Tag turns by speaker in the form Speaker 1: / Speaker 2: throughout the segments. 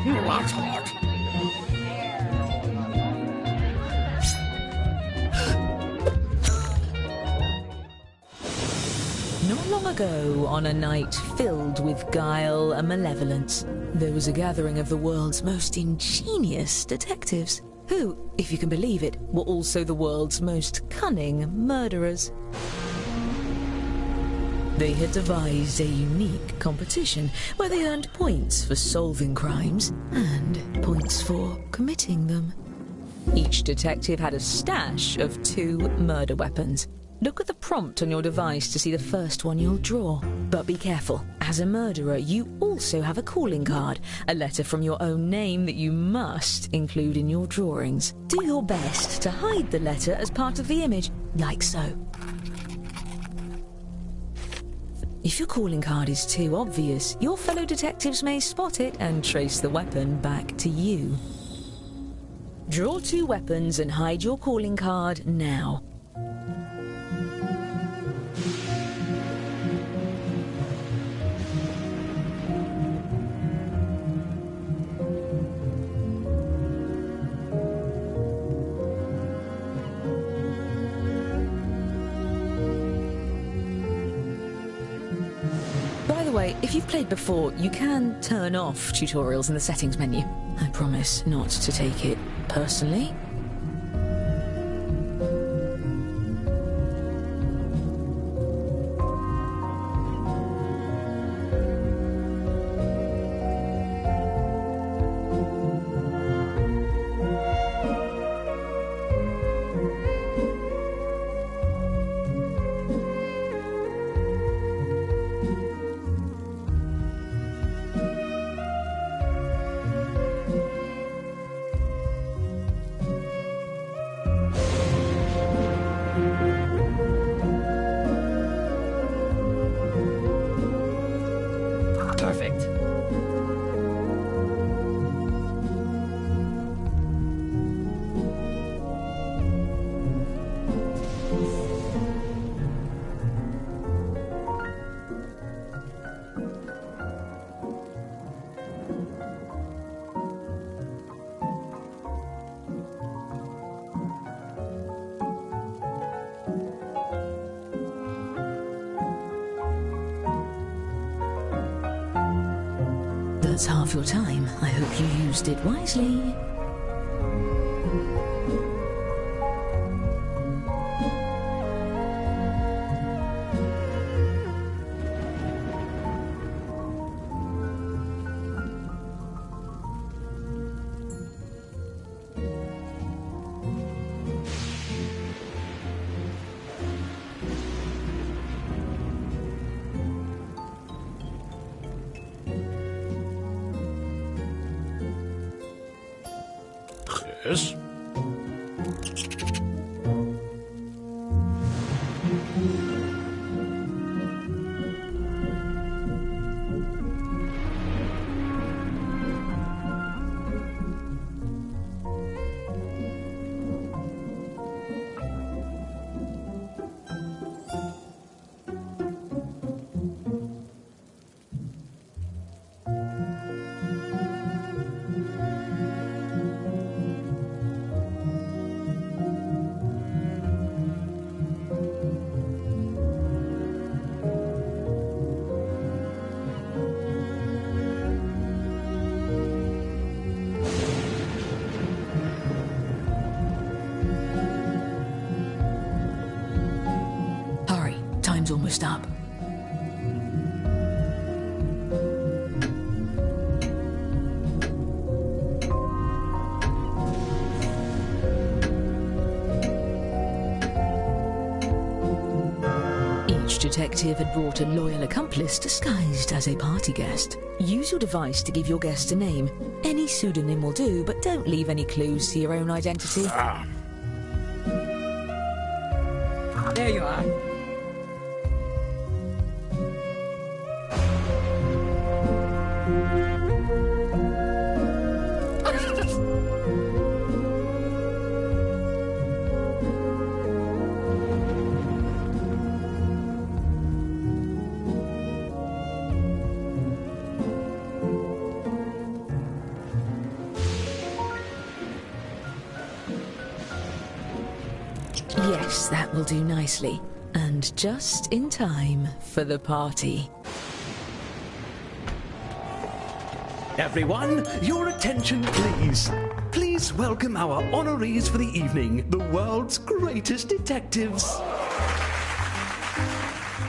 Speaker 1: That's hot.
Speaker 2: Not long ago, on a night filled with guile and malevolence, there was a gathering of the world's most ingenious detectives, who, if you can believe it, were also the world's most cunning murderers. They had devised a unique competition where they earned points for solving crimes and points for committing them. Each detective had a stash of 2 murder weapons. Look at the prompt on your device to see the first one you'll draw. But be careful. As a murderer, you also have a calling card, a letter from your own name that you must include in your drawings. Do your best to hide the letter as part of the image, like so. If your calling card is too obvious, your fellow detectives may spot it and trace the weapon back to you. Draw 2 weapons and hide your calling card now. By the way, if you've played before, you can turn off tutorials in the settings menu. I promise not to take it personally.
Speaker 1: Perfect.
Speaker 2: That's half your time. I hope you used it wisely.
Speaker 1: Yes.
Speaker 2: Time's almost up. Each detective had brought a loyal accomplice disguised as a party guest. Use your device to give your guest a name. Any pseudonym will do, but don't leave any clues to your own identity.
Speaker 1: There you are.
Speaker 2: Yes, that will do nicely. And just in time for the party.
Speaker 3: Everyone, your attention please. Please welcome our honorees for the evening, the world's greatest detectives.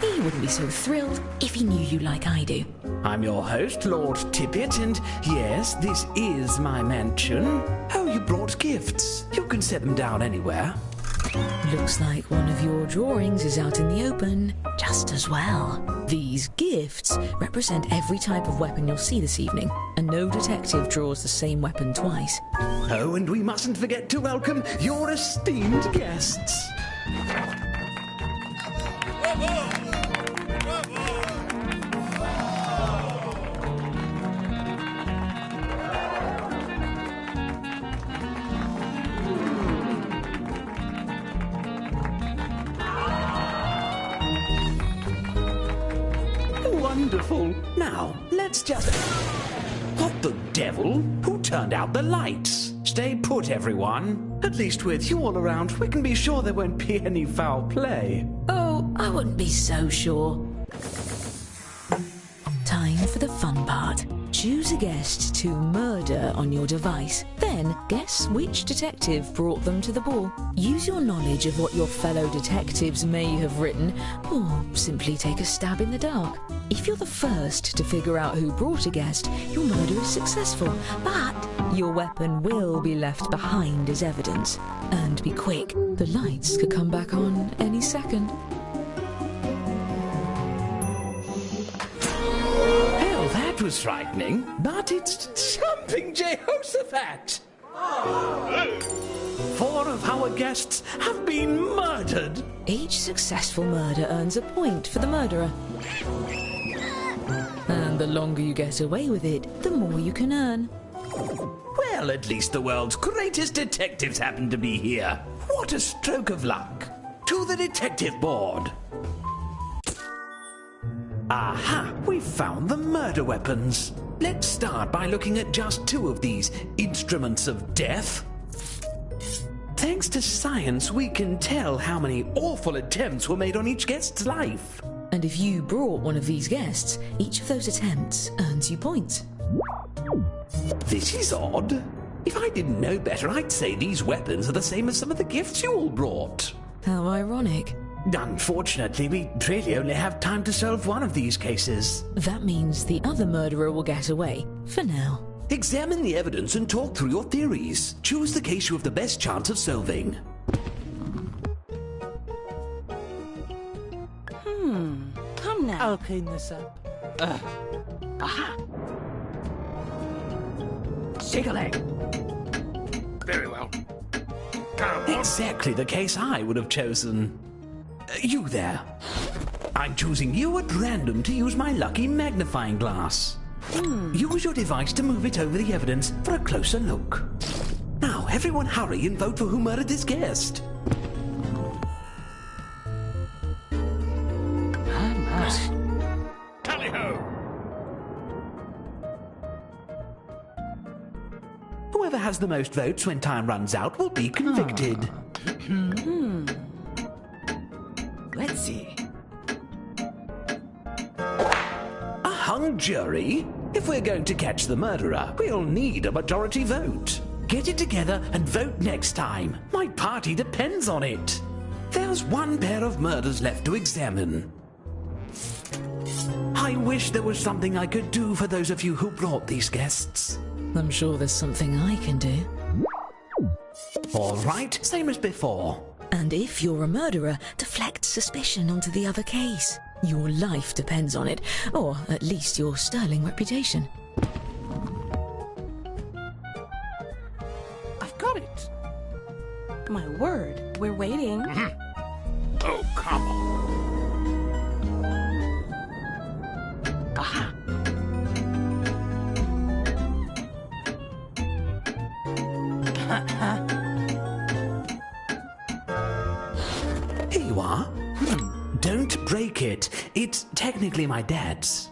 Speaker 2: He wouldn't be so thrilled if he knew you like I do.
Speaker 3: I'm your host, Lord Tippett, and yes, this is my mansion. Oh, you brought gifts. You can set them down anywhere.
Speaker 2: Looks like one of your drawings is out in the open, just as well. These gifts represent every type of weapon you'll see this evening, and no detective draws the same weapon twice.
Speaker 3: Oh, and we mustn't forget to welcome your esteemed guests. Wonderful. Now, let's just... What the devil? Who turned out the lights? Stay put, everyone. At least with you all around, we can be sure there won't be any foul play.
Speaker 2: Oh, I wouldn't be so sure. Time for the fun part. Choose a guest to murder on your device. Then guess which detective brought them to the ball. Use your knowledge of what your fellow detectives may have written, or simply take a stab in the dark. If you're the first to figure out who brought a guest, your murder is successful, but your weapon will be left behind as evidence. And be quick, the lights could come back on any second.
Speaker 3: Hell, that was frightening, but it's jumping Jehoshaphat! 4 of our guests have been murdered!
Speaker 2: Each successful murder earns a point for the murderer. And the longer you get away with it, the more you can earn.
Speaker 3: Well, at least the world's greatest detectives happen to be here. What a stroke of luck. To the detective board. Aha, we've found the murder weapons. Let's start by looking at just 2 of these instruments of death. Thanks to science, we can tell how many awful attempts were made on each guest's life.
Speaker 2: And if you brought one of these guests, each of those attempts earns you points.
Speaker 3: This is odd. If I didn't know better, I'd say these weapons are the same as some of the gifts you all brought.
Speaker 2: How ironic.
Speaker 3: Unfortunately, we really only have time to solve one of these cases.
Speaker 2: That means the other murderer will get away, for now.
Speaker 3: Examine the evidence and talk through your theories. Choose the case you have the best chance of solving.
Speaker 4: Come now.
Speaker 5: I'll clean this up.
Speaker 3: Aha! Take a leg.
Speaker 1: Very well. Come on.
Speaker 3: Exactly the case I would have chosen. You there. I'm choosing you at random to use my lucky magnifying glass. Use your device to move it over the evidence for a closer look. Now, everyone hurry and vote for who murdered this guest.
Speaker 1: Tally-ho!
Speaker 3: Whoever has the most votes when time runs out will be convicted.
Speaker 5: Let's see.
Speaker 3: A hung jury? If we're going to catch the murderer, we'll need a majority vote. Get it together and vote next time. My party depends on it. There's one pair of murders left to examine. I wish there was something I could do for those of you who brought these guests.
Speaker 2: I'm sure there's something I can do.
Speaker 3: All right, same as before.
Speaker 2: And if you're a murderer, deflect suspicion onto the other case. Your life depends on it, or at least your sterling reputation.
Speaker 5: I've got it.
Speaker 4: My word, we're waiting.
Speaker 1: Oh, come on.
Speaker 4: Aha.
Speaker 3: Here you are. Don't break it. It's technically my dad's.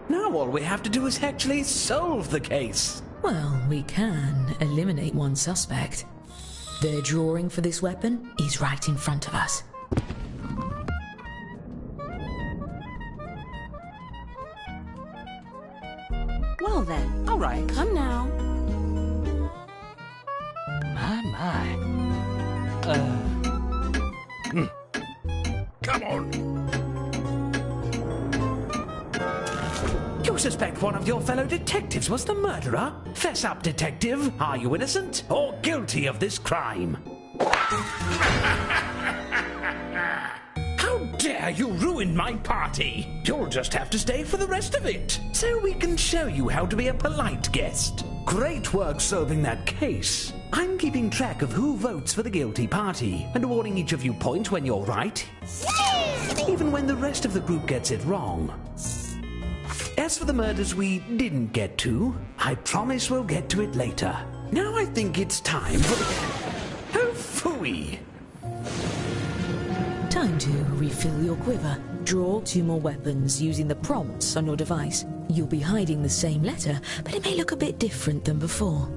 Speaker 3: Now all we have to do is actually solve the case.
Speaker 2: Well, we can eliminate one suspect. Their drawing for this weapon is right in front of us.
Speaker 4: Well then,
Speaker 5: All right.
Speaker 4: come now.
Speaker 5: My.
Speaker 1: Come on.
Speaker 3: You suspect one of your fellow detectives was the murderer? Fess up, detective. Are you innocent or guilty of this crime? How dare you ruin my party? You'll just have to stay for the rest of it, so we can show you how to be a polite guest. Great work solving that case. I'm keeping track of who votes for the guilty party and awarding each of you points when you're right, even when the rest of the group gets it wrong. As for the murders we didn't get to, I promise we'll get to it later. Now I think it's time for the... Oh, phooey!
Speaker 2: Time to refill your quiver. Draw 2 more weapons using the prompts on your device. You'll be hiding the same letter, but it may look a bit different than before.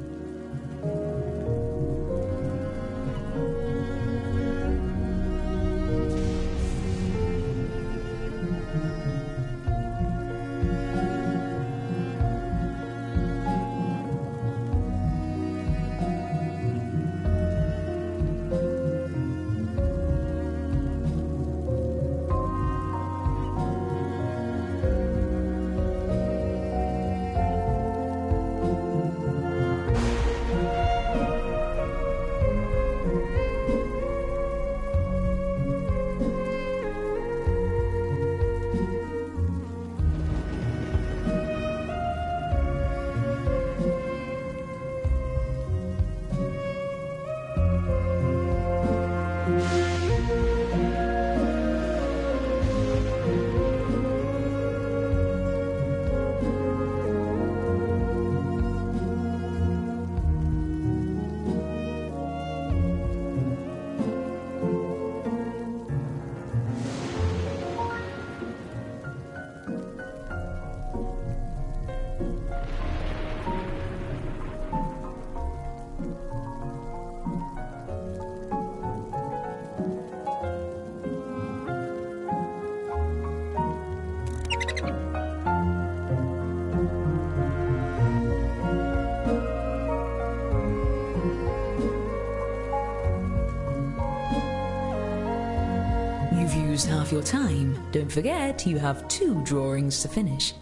Speaker 2: You've used half your time. Don't forget, you have 2 drawings to finish.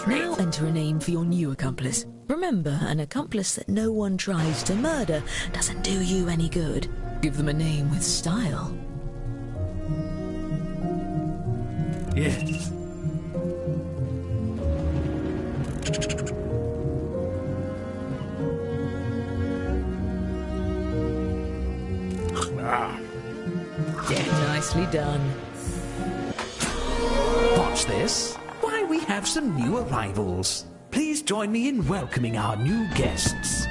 Speaker 2: Now enter a name for your new accomplice. Remember, an accomplice that no one tries to murder doesn't do you any good. Give them a name with style.
Speaker 3: Yes.
Speaker 2: Nicely done.
Speaker 3: Watch this. Why, we have some new arrivals. Please join me in welcoming our new guests.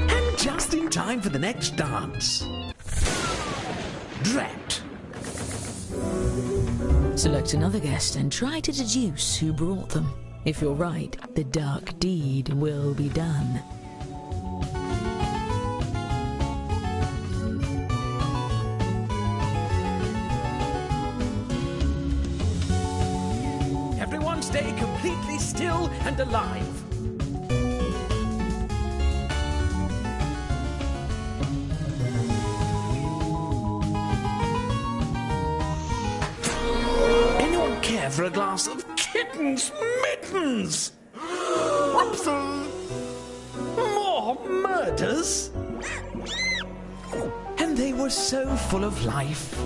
Speaker 3: And just in time for the next dance. Drat.
Speaker 2: Select another guest and try to deduce who brought them. If you're right, the dark deed will be done.
Speaker 3: Everyone stay completely still and alive. for a glass of kitten's mittens? More murders? And they were so full of life.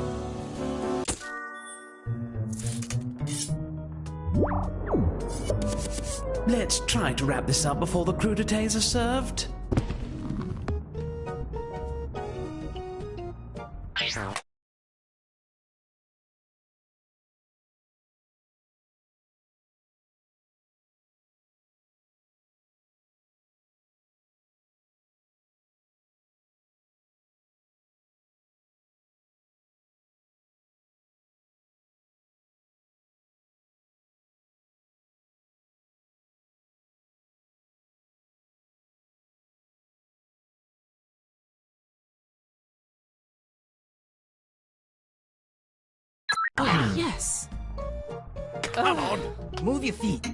Speaker 3: Let's try to wrap this up before the crudités are served.
Speaker 4: Oh, yes.
Speaker 1: Come on.
Speaker 5: Move your feet.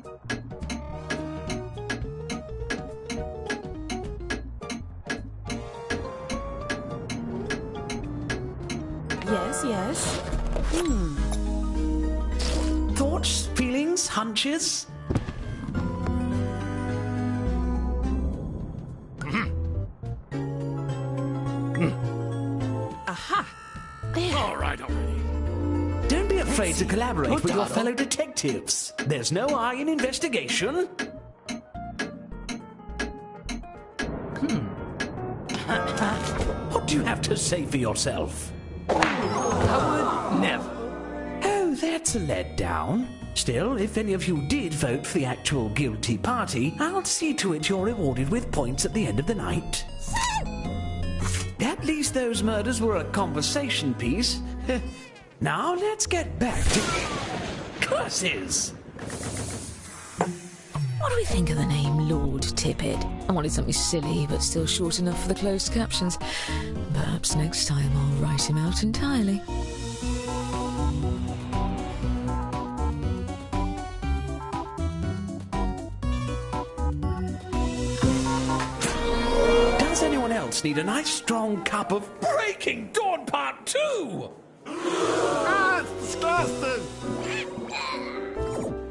Speaker 4: Yes, yes.
Speaker 3: Thoughts, feelings, hunches?
Speaker 4: Aha! There.
Speaker 1: All right already.
Speaker 3: Don't be afraid to collaborate with your fellow detectives. There's no I in investigation. What do you have to say for yourself?
Speaker 5: I would never.
Speaker 3: Oh, that's a letdown. Still, if any of you did vote for the actual guilty party, I'll see to it you're rewarded with points at the end of the night. At least those murders were a conversation piece. Now let's get back to curses.
Speaker 2: What do we think of the name Lord Tippett? I wanted something silly, but still short enough for the closed captions. Perhaps next time I'll write him out entirely.
Speaker 3: Does anyone else need a nice strong cup of Breaking Dawn Part 2?
Speaker 1: Ah, it's disgusting.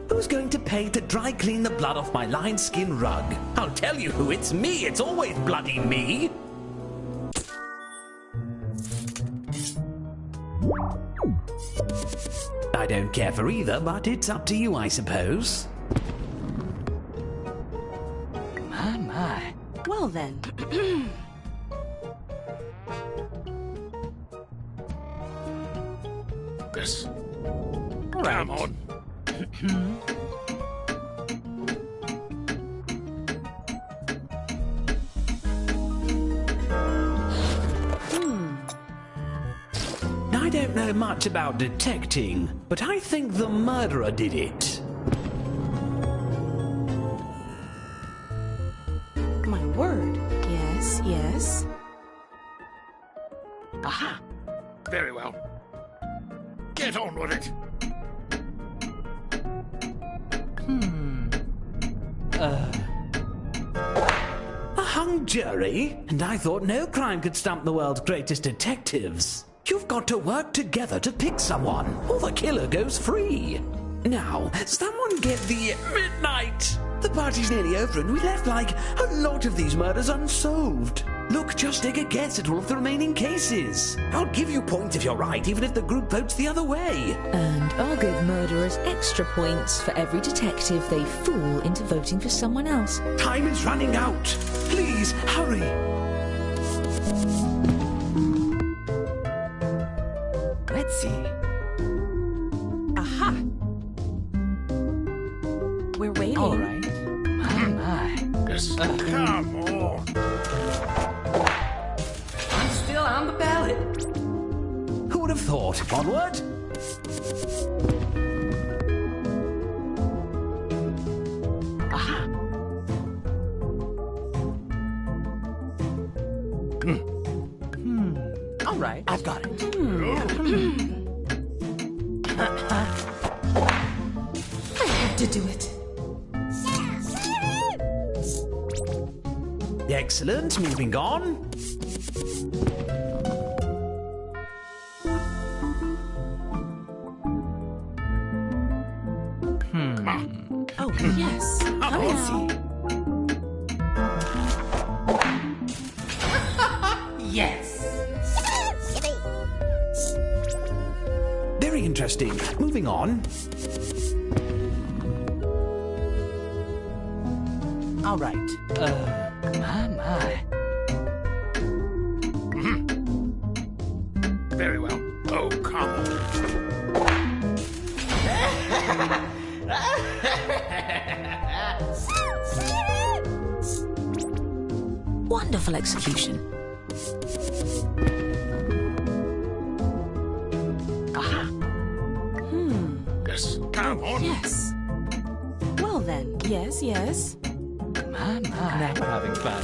Speaker 3: Who's going to pay to dry clean the blood off my lion skin rug? I'll tell you who, it's me. It's always bloody me. I don't care for either, but it's up to you, I suppose.
Speaker 5: My.
Speaker 4: Well then.
Speaker 1: Yes. Come on.
Speaker 3: I don't know much about detecting, but I think the murderer did it.
Speaker 4: My word. Yes, yes.
Speaker 5: Aha.
Speaker 1: Very well. Get on with it.
Speaker 3: A hung jury? And I thought no crime could stump the world's greatest detectives. You've got to work together to pick someone, or the killer goes free. Now, someone get the midnight. The party's nearly over and we left like a lot of these murders unsolved. Look, just take a guess at all of the remaining cases. I'll give you points if you're right, even if the group votes the other way.
Speaker 2: And I'll give murderers extra points for every detective they fool into voting for someone else.
Speaker 3: Time is running out. Please, hurry.
Speaker 5: Let's see.
Speaker 4: Aha! We're waiting.
Speaker 5: All right. My.
Speaker 1: Yes. Come on.
Speaker 5: I'm still on the ballot.
Speaker 3: Who would have thought? Onward.
Speaker 5: Aha. All right. I've got it.
Speaker 4: I had to do it.
Speaker 3: Excellent. Moving on.
Speaker 5: Yes.
Speaker 3: Very interesting. Moving on.
Speaker 5: All right. My.
Speaker 1: Very well. Oh, come on.
Speaker 2: Wonderful execution.
Speaker 5: Aha.
Speaker 1: Yes, come on.
Speaker 4: Yes. Well then, yes, yes.
Speaker 5: My. Now we're having fun.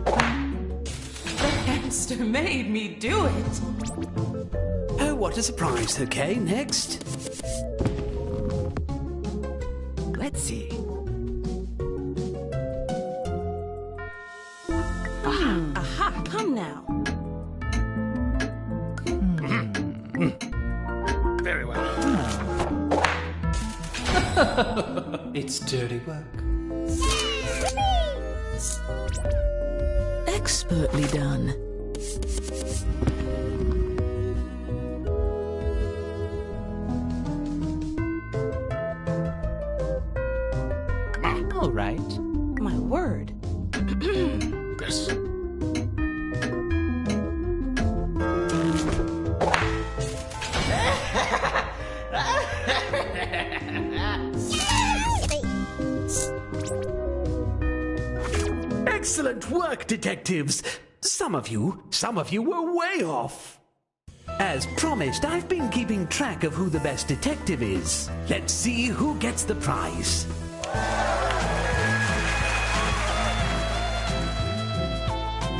Speaker 4: The hamster made me do it.
Speaker 3: Oh, what a surprise. Okay, next.
Speaker 5: Let's see.
Speaker 4: Aha, come now.
Speaker 1: Very well.
Speaker 5: It's dirty work.
Speaker 2: Expertly done.
Speaker 1: Come on.
Speaker 5: All right.
Speaker 4: My word.
Speaker 1: Yes.
Speaker 3: Excellent work, detectives. Some of you were way off. As promised, I've been keeping track of who the best detective is. Let's see who gets the prize.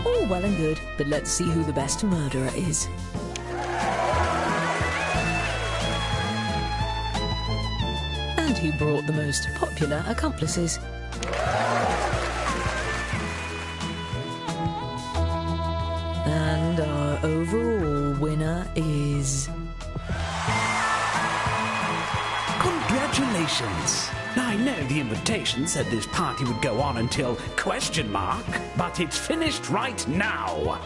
Speaker 2: All well and good, but let's see who the best murderer is. And who brought the most popular accomplices. And our overall winner is...
Speaker 3: Congratulations! I know the invitation said this party would go on until question mark, but it's finished right now.